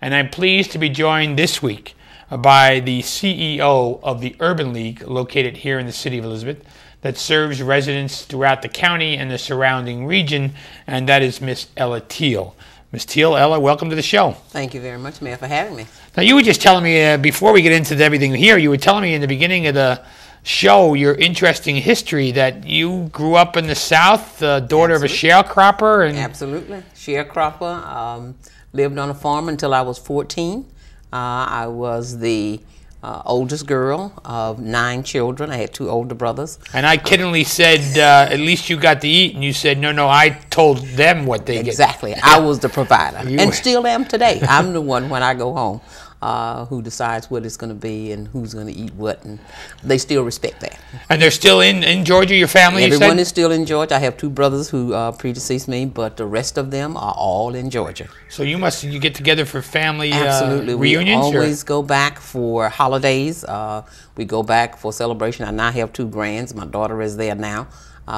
and I'm pleased to be joined this week by the CEO of the Urban League, located here in the city of Elizabeth, that serves residents throughout the county and the surrounding region, and that is Miss Ella Teal. Miss Teal, Ella, welcome to the show. Thank you very much, Mayor, for having me. Now, you were just telling me, before we get into everything here, you were telling me in the beginning of the show your interesting history, that you grew up in the South, the daughter of a sharecropper. And absolutely. Sharecropper. Lived on a farm until I was 14. I was the oldest girl of 9 children. I had 2 older brothers. And I kiddingly said, at least you got to eat. And you said, no, I told them what they get. Exactly. I was the provider. And still am today. I'm the one, when I go home, who decides what it's going to be and who's going to eat what. And they still respect that. And they're still in Georgia, your family, Everyone is still in Georgia. I have 2 brothers who predeceased me, but the rest of them are all in Georgia. So you get together for family Absolutely. Reunions? We always go back for holidays. We go back for celebration. I now have 2 grands. My daughter is there now.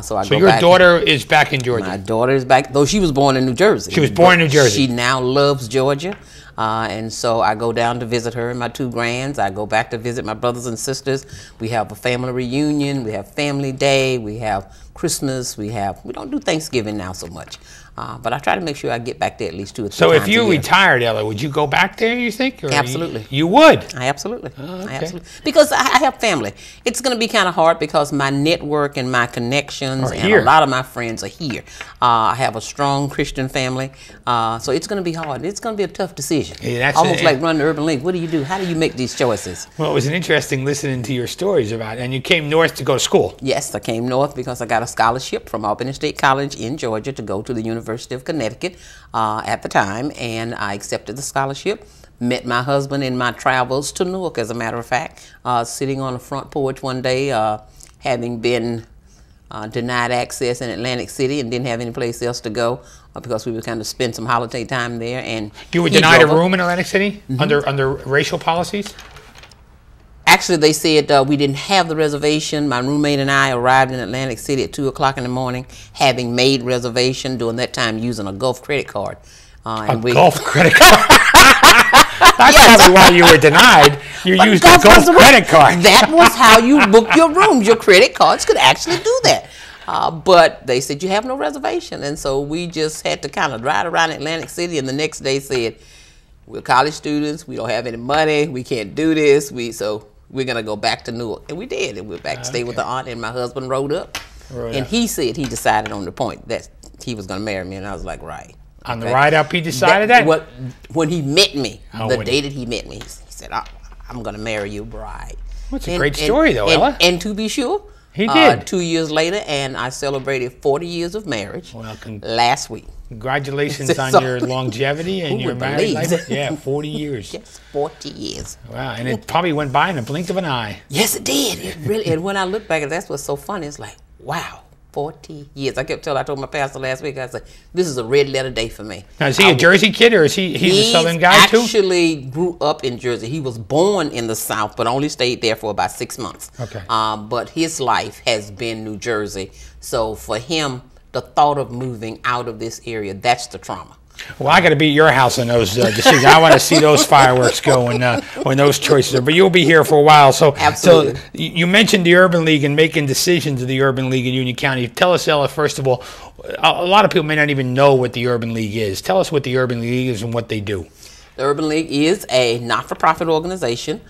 So your daughter is back in Georgia? My daughter is back, though she was born in New Jersey. She was born in New Jersey. She now loves Georgia. And so I go down to visit her and my 2 grands. I go back to visit my brothers and sisters. We have a family reunion. We have family day. We have Christmas. We don't do Thanksgiving now so much. But I try to make sure I get back there at least 2 or 3 times So if you retired, Ella, would you go back there, you think? Or absolutely. You would? Absolutely. Oh, okay. Absolutely. Because I have family. It's going to be kind of hard because my network and my connections and a lot of my friends are here. I have a strong Christian family. So it's going to be hard. It's going to be a tough decision. Yeah, almost like running the Urban League. What do you do? How do you make these choices? Well, it was an interesting listening to your stories about it. And you came north to go to school. Yes, I came north because I got a scholarship from Albany State College in Georgia to go to the University of Connecticut at the time, and I accepted the scholarship. Met my husband in my travels to Newark, as a matter of fact, sitting on the front porch one day, having been denied access in Atlantic City and didn't have any place else to go because we were kind of spend some holiday time there. And you were denied a room in Atlantic City under racial policies? Actually, they said we didn't have the reservation. My roommate and I arrived in Atlantic City at 2 o'clock in the morning, having made reservation, during that time using a Gulf credit card. Gulf credit card? That's probably why you were denied. You used a Gulf credit card. That was how you book your rooms. Your credit cards could actually do that. But they said you have no reservation. And so we just had to kind of ride around Atlantic City, and the next day said, we're college students. We don't have any money. We can't do this. So we're going to go back to Newark. And we did. And we went back to stay with the aunt, and my husband rode up. And he said he decided on the point that he was going to marry me. And I was like, right. On the ride up, he decided that? When he met me, the day that he met me, he said, I'm going to marry your bride. That's a great story, though, Ella. And to be sure, he did. 2 years later, and I celebrated 40 years of marriage last week. Congratulations on your longevity and your married life. Yeah, 40 years. Yes, 40 years. Wow, and it probably went by in a blink of an eye. Yes, it did. It really. And when I look back at it, that's what's so funny. It's like, wow, 40 years. I told my pastor last week, I said, this is a red letter day for me. Now, is he a Jersey kid, or is he's a Southern guy too? He actually grew up in Jersey. He was born in the South, but only stayed there for about 6 months. Okay. But his life has been New Jersey. So for him, the thought of moving out of this area, that's the trauma. Well, I got to be at your house on those decisions. I want to see those fireworks go when those choices are. But you'll be here for a while. So, absolutely. So you mentioned the Urban League and making decisions of the Urban League in Union County. Tell us, Ella, first of all, a lot of people may not even know what the Urban League is. Tell us what the Urban League is and what they do. The Urban League is a not-for-profit organization.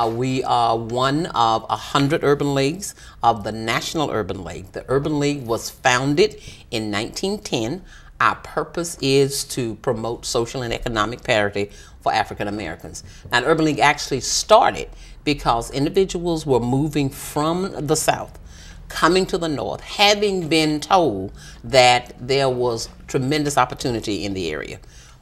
We are one of 100 urban leagues of the National Urban League. The Urban League was founded in 1910. Our purpose is to promote social and economic parity for African Americans. Now, the Urban League actually started because individuals were moving from the South, coming to the North, having been told that there was tremendous opportunity in the area.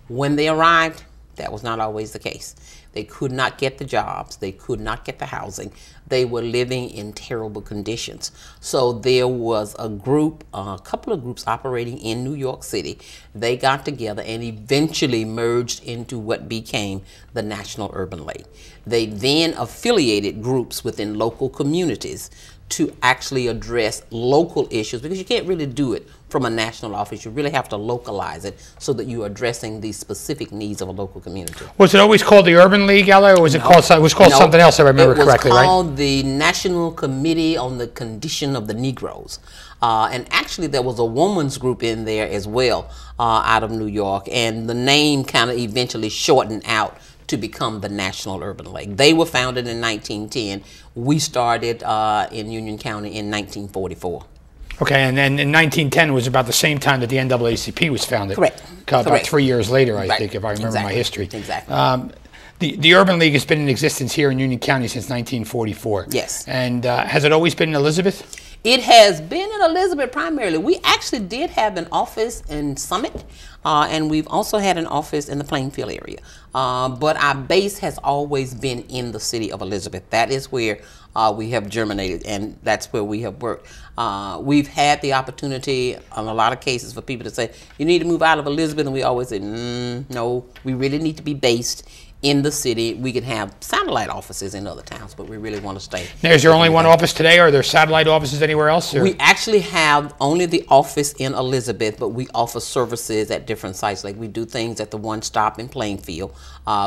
When they arrived, that was not always the case. They could not get the jobs. They could not get the housing. They were living in terrible conditions. So there was a group, a couple of groups operating in New York City. They got together and eventually merged into what became the National Urban League. They then affiliated groups within local communities to actually address local issues, because you can't really do it from a national office. You really have to localize it so that you're addressing the specific needs of a local community. Was it always called the Urban League, Ella, or was it called? It was called something else, if I remember correctly, right? It was called the National Committee on the Condition of the Negroes. And actually, there was a women's group in there as well, out of New York, and the name kind of eventually shortened out to become the National Urban League. They were founded in 1910. We started in Union County in 1944. Okay, and then in 1910 was about the same time that the NAACP was founded. Correct. About 3 years later, I think, if I remember my history. Exactly. The Urban League has been in existence here in Union County since 1944. Yes. And has it always been in Elizabeth? It has been in Elizabeth primarily. We actually did have an office in Summit, and we've also had an office in the Plainfield area. But our base has always been in the city of Elizabeth. That is where we have germinated, and that's where we have worked. We've had the opportunity in a lot of cases for people to say, you need to move out of Elizabeth, and we always say, no, we really need to be based in the city. We can have satellite offices in other towns, but we really want to stay. Now, is there only one office today, or are there satellite offices anywhere else? Or? We actually have only the office in Elizabeth, but we offer services at different sites. Like we do things at the One Stop in Plainfield.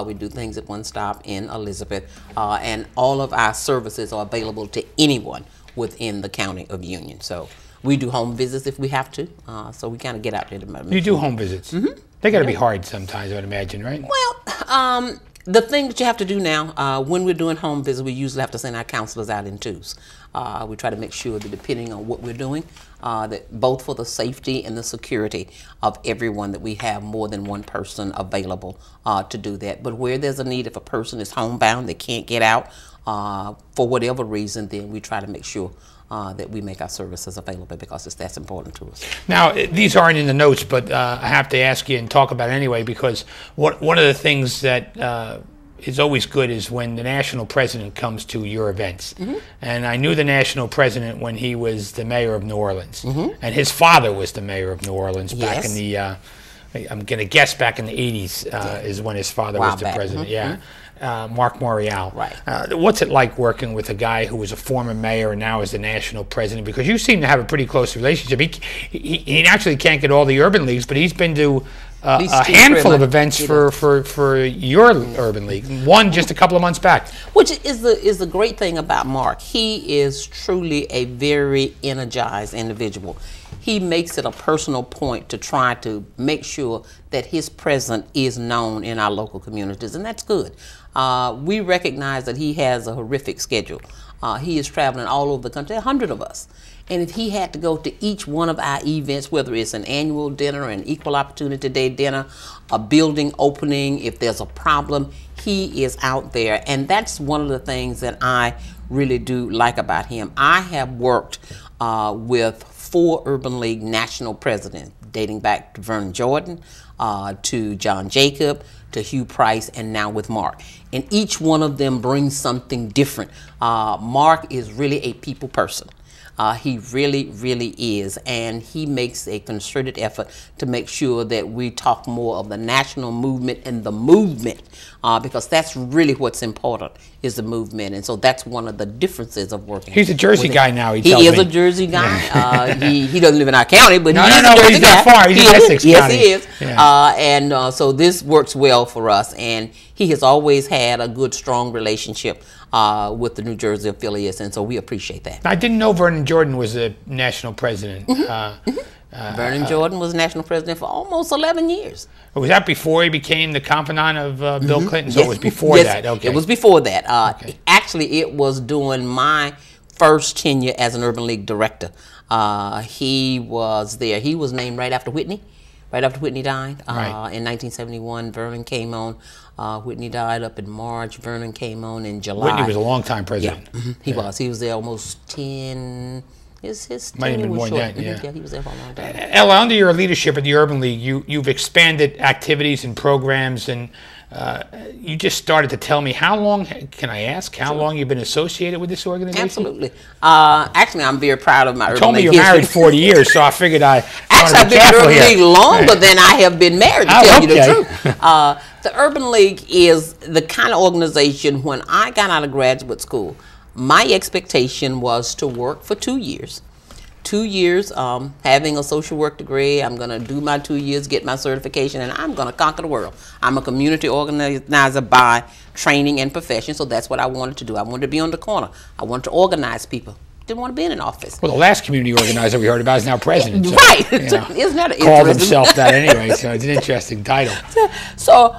We do things at One Stop in Elizabeth. And all of our services are available to anyone within the county of Union. So we do home visits if we have to. So we kind of get out there. You do home visits? Mm-hmm. They got to be hard sometimes, I would imagine, right? Well, the thing that you have to do now, when we're doing home visits, we usually have to send our counselors out in twos. We try to make sure that depending on what we're doing, that both for the safety and the security of everyone, that we have more than one person available to do that. But where there's a need, if a person is homebound, they can't get out for whatever reason, then we try to make sure that we make our services available, because that's important to us. Now, these aren't in the notes, but I have to ask you and talk about it anyway, because one of the things that is always good is when the national president comes to your events. Mm-hmm. And I knew the national president when he was the mayor of New Orleans. Mm-hmm. And his father was the mayor of New Orleans back in the, I'm going to guess back in the 80s is when his father was the president. Mm-hmm. Yeah. Mark Morial. Right. What's it like working with a guy who was a former mayor and now is the national president? Because you seem to have a pretty close relationship. He actually can't get all the urban leagues, but he's been to a handful of events for your urban league. One just a couple of months back. Which is the great thing about Mark. He is truly a very energized individual. He makes it a personal point to try to make sure that his presence is known in our local communities, and that's good. We recognize that he has a horrific schedule. He is traveling all over the country, 100 of us. And if he had to go to each one of our events, whether it's an annual dinner, an equal opportunity day dinner, a building opening, if there's a problem, he is out there. And that's one of the things that I really do like about him. I have worked with 4 Urban League national presidents, dating back to Vernon Jordan, to John Jacob, to Hugh Price, and now with Mark. And each one of them brings something different. Mark is really a people person. He really, really is, and he makes a concerted effort to make sure that we talk more of the national movement and the movement, because that's really what's important, is the movement. And so that's one of the differences of working. He's a Jersey guy now, he is a Jersey guy. He doesn't live in our county, but he's a Jersey guy. He's not far. He's in Essex County. Yes, he is. Yeah. So this works well for us, and he has always had a good, strong relationship with the New Jersey affiliates, and so we appreciate that. I didn't know Vernon Jordan was a national president. Vernon Jordan was national president for almost 11 years. Was that before he became the confidant of Bill Clinton? So it was before that? Okay. It was before that. Actually, it was during my first tenure as an Urban League director. He was there. He was named right after Whitney. Right after Whitney died. In 1971, Vernon came on. Whitney died up in March. Vernon came on in July. Whitney was a long-time president. Yeah, he was. He was there almost 10... His might have been more than that, yeah, he was there for a long time. Ella, under your leadership at the Urban League, you've expanded activities and programs, and you just started to tell me how long, can I ask, how long you've been associated with this organization? Absolutely. Actually, I'm very proud of my Urban League. You told me you're married 40 years, so I figured Actually, I've been in the Urban League longer than I have been married, to tell you the truth. The Urban League is the kind of organization, when I got out of graduate school, My expectation was to work for 2 years. 2 years, having a social work degree. I'm going to do my 2 years, get my certification, and I'm going to conquer the world. I'm a community organizer by training and profession, so that's what I wanted to do. I wanted to be on the corner. I wanted to organize people. Didn't want to be in an office. Well, the last community organizer we heard about is now president. So, right. You know, Isn't that interesting? called himself that anyway, so it's an interesting title. So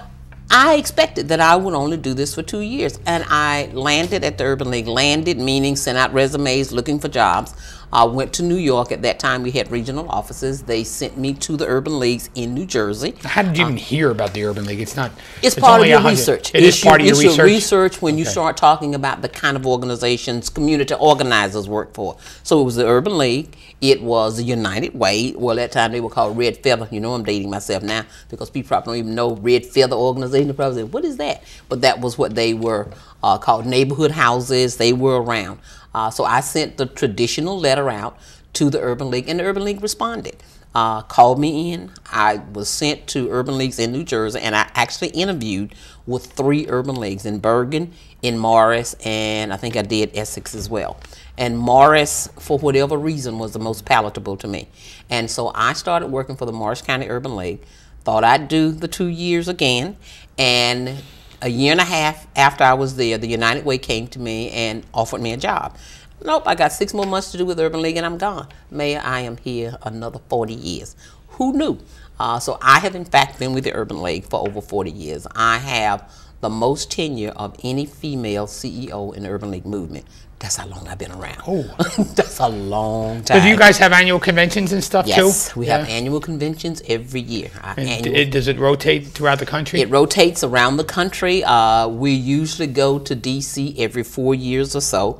I expected that I would only do this for 2 years, and I landed at the Urban League. Landed meaning sent out resumes looking for jobs. I went to New York. At that time, we had regional offices. They sent me to the Urban Leagues in New Jersey. How did you even hear about the Urban League? It's not. It's part of your research. It is part of your research? It's your research when you start talking about the kind of organizations community organizers work for. So it was the Urban League. It was the United Way. Well, at that time, they were called Red Feather. You know, I'm dating myself now because people probably don't even know Red Feather organization. They probably say, what is that? But that was what they were called, neighborhood houses. They were around. So I sent the traditional letter out to the Urban League, and the Urban League responded. Called me in. I was sent to Urban Leagues in New Jersey, and I actually interviewed with 3 Urban Leagues in Bergen, in Morris, and I think I did Essex as well. And Morris, for whatever reason, was the most palatable to me. And so I started working for the Morris County Urban League. Thought I'd do the 2 years again, and a year and a half after I was there, the United Way came to me and offered me a job. Nope, I got 6 more months to do with the Urban League and I'm gone. Mayor, I am here another 40 years. Who knew? So I have in fact been with the Urban League for over 40 years. I have the most tenure of any female CEO in the Urban League movement. That's how long I've been around. Oh. That's a long time. So do you guys have annual conventions and stuff too? Yes, we have annual conventions every year. Does it rotate throughout the country? It rotates around the country. We usually go to D.C. every 4 years or so.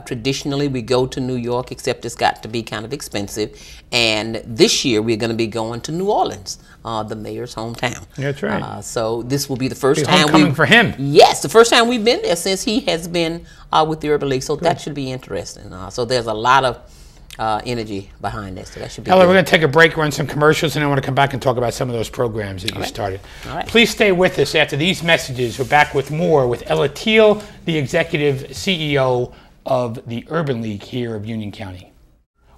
Traditionally, we go to New York, except it's got to be kind of expensive. And this year, we're going to be going to New Orleans, the mayor's hometown. That's right. So this will be the first time homecoming for him. Yes, the first time we've been there since he has been with the Urban League. So that should be interesting. So there's a lot of energy behind this. So that should be Ella, we're going to take a break, run some commercials, and I want to come back and talk about some of those programs that you started. All right. Please stay with us after these messages. We're back with more with Ella Teal, the Executive CEO of the Urban League here of Union County.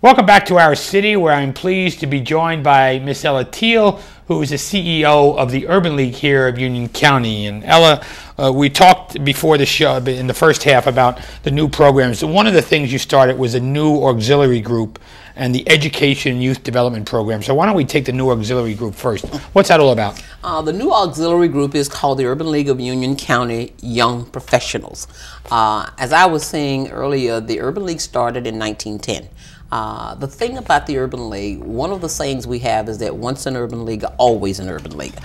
Welcome back to our city, where I'm pleased to be joined by Miss Ella Teal, who is the CEO of the Urban League here of Union County. And Ella, we talked before the show, in the first half, about the new programs. One of the things you started was a new auxiliary group and the education and youth development program. So why don't we take the new auxiliary group first? What's that all about? The new auxiliary group is called the Urban League of Union County Young Professionals. As I was saying earlier, the Urban League started in 1910. The thing about the Urban League, one of the sayings we have is that once an Urban League, always an Urban League.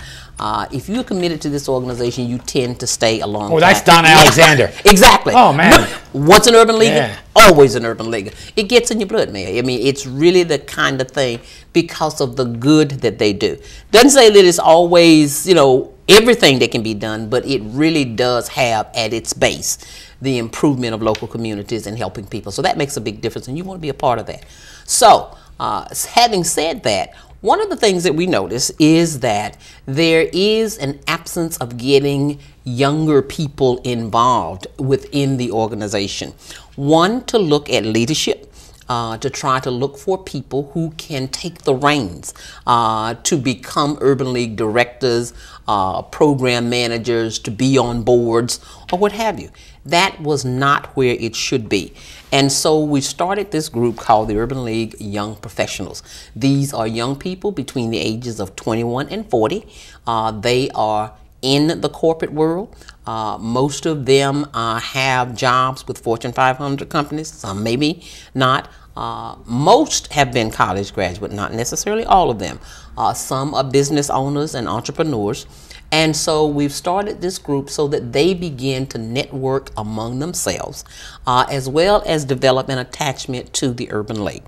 If you're committed to this organization, you tend to stay a long time. Oh, that's Donna Alexander. Exactly. Oh, man. Once an Urban League, always an Urban League. It gets in your blood, man. I mean, it's really the kind of thing because of the good that they do. Doesn't say that it's always, you know, everything that can be done, but it really does have at its base the improvement of local communities and helping people. So that makes a big difference, and you want to be a part of that. So, having said that, one of the things that we notice is that there is an absence of getting younger people involved within the organization. One, to look at leadership. To try to look for people who can take the reins to become Urban League directors, program managers, to be on boards, or what have you. That was not where it should be. And so we started this group called the Urban League Young Professionals. These are young people between the ages of 21 and 40. They are in the corporate world. Most of them have jobs with Fortune 500 companies, some maybe not. Most have been college graduates, not necessarily all of them. Some are business owners and entrepreneurs. And so we've started this group so that they begin to network among themselves, as well as develop an attachment to the Urban League.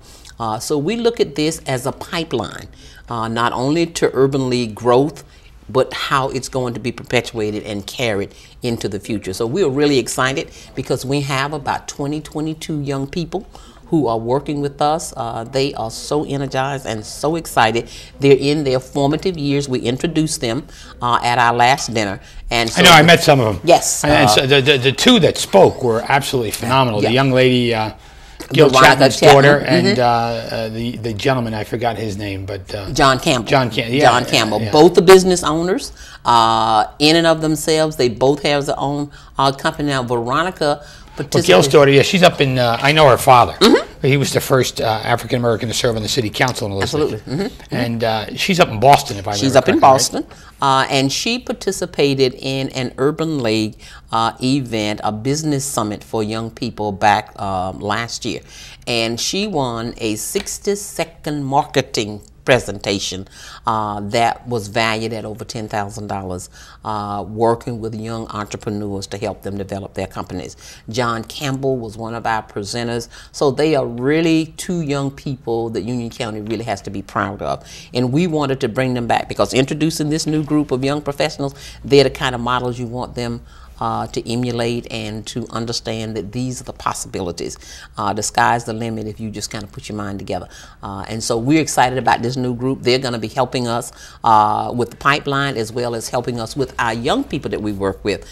So we look at this as a pipeline, not only to Urban League growth, but how it's going to be perpetuated and carried into the future. So we're really excited because we have about 22 young people who are working with us. They are so energized and so excited. They're in their formative years. We introduced them at our last dinner. And so I know, I met some of them. Yes. And so the two that spoke were absolutely phenomenal. Yeah. The young lady, Gil Veronica Chapman's daughter, Chapman. and the gentleman, I forgot his name, but John Campbell. John Campbell. Yeah, John Campbell. yeah. Both the business owners, in and of themselves, they both have their own company now. Veronica participated. Gil's daughter, yeah, she's up in. I know her father. He was the first African American to serve on the city council in Elizabeth. Absolutely. And she's up in Boston, if I remember. She's up in correctly, Boston, right? and she participated in an Urban League event, a business summit for young people back last year. And she won a 60-second marketing presentation that was valued at over $10,000, working with young entrepreneurs to help them develop their companies. John Campbell was one of our presenters. So they are really two young people that Union County really has to be proud of. And we wanted to bring them back because introducing this new group of young professionals, they're the kind of models you want them to emulate and to understand that these are the possibilities. The sky's the limit if you just kind of put your mind together. And so we're excited about this new group. They're going to be helping us with the pipeline as well as helping us with our young people that we work with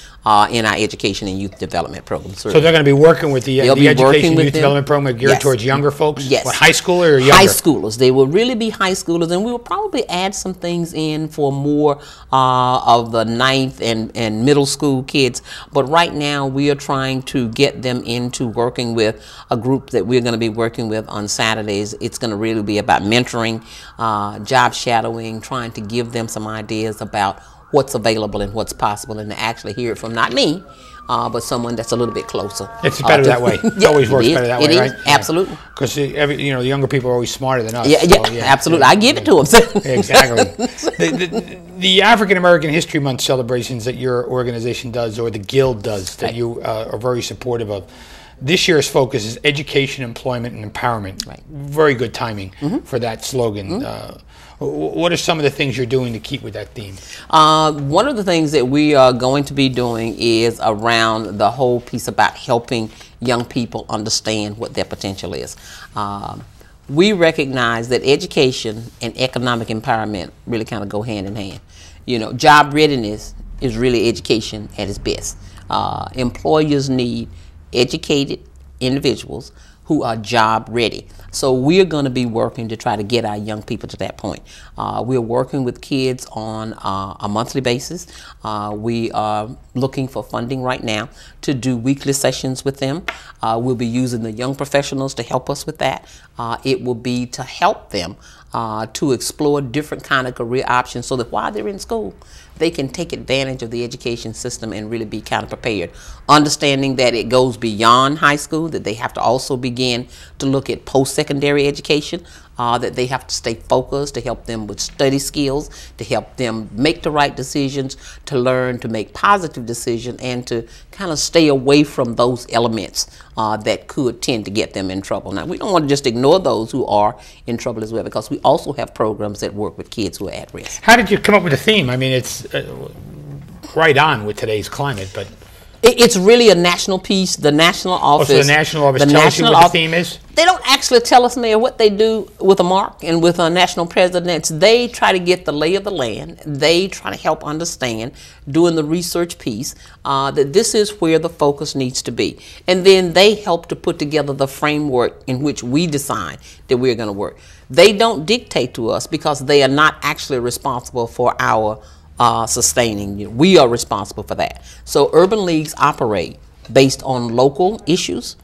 in our education and youth development programs. So they're going to be working with the education and youth development program geared towards younger folks? Yes. What, high schooler or younger? High schoolers. They will really be high schoolers, and we will probably add some things in for more of the ninth and middle school kids. But right now we are trying to get them into working with a group that we're going to be working with on Saturdays. It's going to really be about mentoring, job shadowing, trying to give them some ideas about what's available and what's possible, and to actually hear it from not me, but someone that's a little bit closer. It's better that way. It always works better that way, right? Absolutely. Because the younger people are always smarter than us. Yeah, so, absolutely. I give it to them. Exactly. The African American History Month celebrations that your organization does, or the Guild does, that you are very supportive of. This year's focus is education, employment, and empowerment. Right. Very good timing for that slogan. What are some of the things you're doing to keep with that theme? One of the things that we are going to be doing is around the whole piece about helping young people understand what their potential is. We recognize that education and economic empowerment really kind of go hand in hand. You know, job readiness is really education at its best. Employers need educated individuals who are job ready. So we're going to be working to try to get our young people to that point. We're working with kids on a monthly basis. We are looking for funding right now to do weekly sessions with them. We'll be using the young professionals to help us with that. It will be to help them to explore different kind of career options so that while they're in school, they can take advantage of the education system and really be kind of prepared. Understanding that it goes beyond high school, that they have to also begin to look at post-secondary education, that they have to stay focused, to help them with study skills, to help them make the right decisions, to learn to make positive decisions, and to kind of stay away from those elements that could tend to get them in trouble. Now, we don't want to just ignore those who are in trouble as well, because we also have programs that work with kids who are at risk. How did you come up with the theme? I mean, it's right on with today's climate, but... It's really a national piece. The national office. So the national office tells you what the theme is? They don't actually tell us, Mayor, what they do with a mark and with national presidents. They try to get the lay of the land. They try to help understand, doing the research piece, that this is where the focus needs to be. And then they help to put together the framework in which we decide that we're going to work. They don't dictate to us because they are not actually responsible for our sustaining. We are responsible for that. So urban leagues operate based on local issues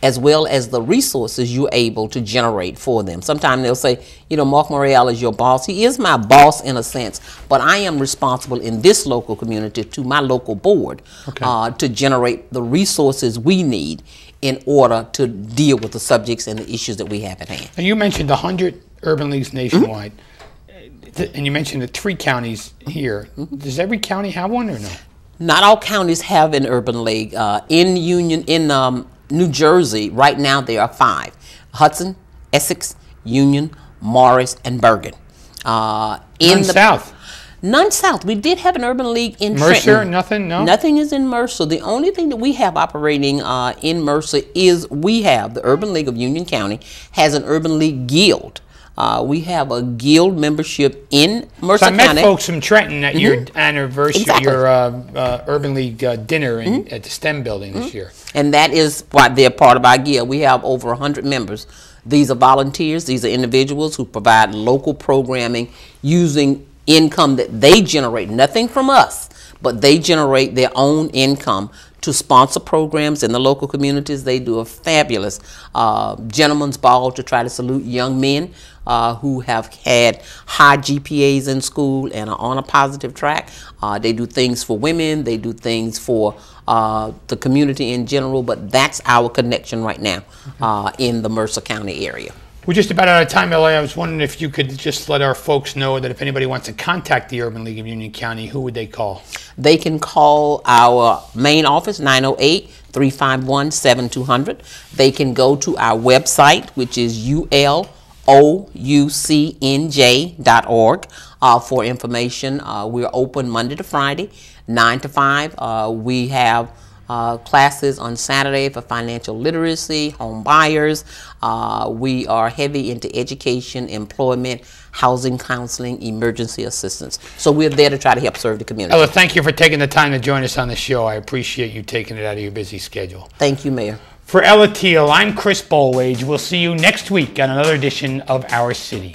as well as the resources you're able to generate for them. Sometimes they'll say, you know, Mark Morreale is your boss. He is my boss in a sense, but I am responsible in this local community to my local board to generate the resources we need in order to deal with the subjects and the issues that we have at hand. Now, you mentioned 100 urban leagues nationwide. And you mentioned the 3 counties here. Does every county have one or no? Not all counties have an urban league. In New Jersey, right now there are 5. Hudson, Essex, Union, Morris, and Bergen. In the South. None south. We did have an urban league in Mercer, Trenton. nothing, no? Nothing is in Mercer. The only thing that we have operating in Mercer is the Urban League of Union County has an urban league guild. We have a guild membership in Mercer County. County. I met folks from Trenton at your anniversary, Exactly. your Urban League dinner at the STEM building this year. And that is why they're part of our guild. We have over 100 members. These are volunteers. These are individuals who provide local programming using income that they generate, nothing from us, but they generate their own income to sponsor programs in the local communities. They do a fabulous gentleman's ball to try to salute young men who have had high GPAs in school and are on a positive track. They do things for women. They do things for the community in general, but that's our connection right now in the Mercer County area. We're just about out of time, LA. I was wondering if you could just let our folks know that if anybody wants to contact the Urban League of Union County, who would they call? They can call our main office, 908-351-7200. They can go to our website, which is uloucnj.org for information. We're open Monday to Friday, 9 to 5. We have classes on Saturday for financial literacy, home buyers. We are heavy into education, employment, housing counseling, emergency assistance. So we're there to try to help serve the community. Ella, thank you for taking the time to join us on the show. I appreciate you taking it out of your busy schedule. Thank you, Mayor. For Ella Teal, I'm Chris Bolwage. We'll see you next week on another edition of Our City.